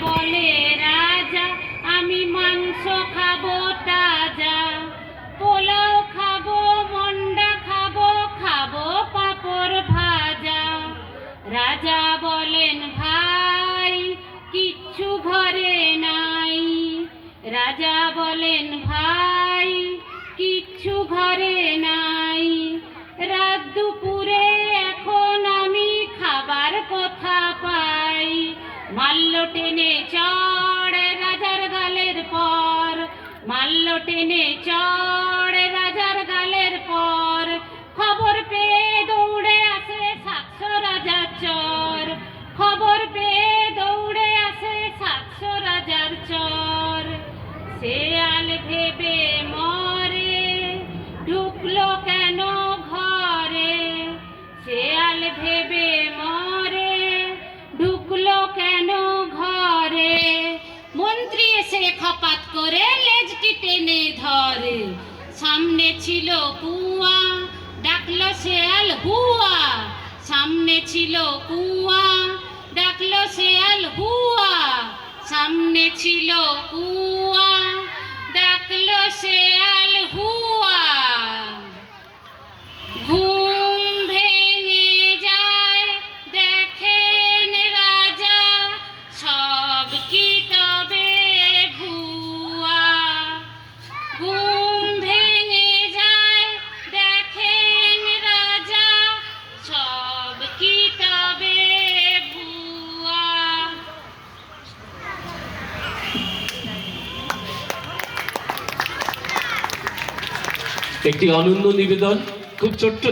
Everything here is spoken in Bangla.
বলে রাজা আমি মাংস খাবো তাজা, পোলাও খাবো, মন্ডা খাবো, খাবো পাঁপড় ভাজা। রাজা বলেন ভাই কিচ্ছু ঘরে নাই, রাজা বলেন ভাই কিচ্ছু ঘরে নাই। রাত দুপুরে এখন আমি খাবার কথা পাই, মাল্য টেনে চড় রাজার গালের পর, মাল্য টেনে চড় রাজার গালের পর। খবর পেয়ে দৌড়ে আসে 700 রাজার চর, খবর পেয়ে দৌড়ে আসে 700 রাজার চর। শেয়াল ভেবে মরে ঢুকলো কেন ঘরে, শেয়াল ভেবে মরে ঢুকলো কেন ঘরে। মন্ত্রী এসে খপাত করে লেজটি টেনে ধরে, সামনে ছিল কুয়া ডাকলো শেয়াল হুয়া, সামনে ছিল কুয়া ডাকলো শেয়াল হুয়া, সামনে ছিল কুয়া ডাকলো শেয়াল হুয়া। ঘুম ভেঙে যায় দেখেন রাজা সব কি তবে ভুয়া, ঘুম ভেঙে যায় দেখেন রাজা সব কি তবে ভুয়া। একটি অনন্য নিবেদন, খুব ছোট্ট।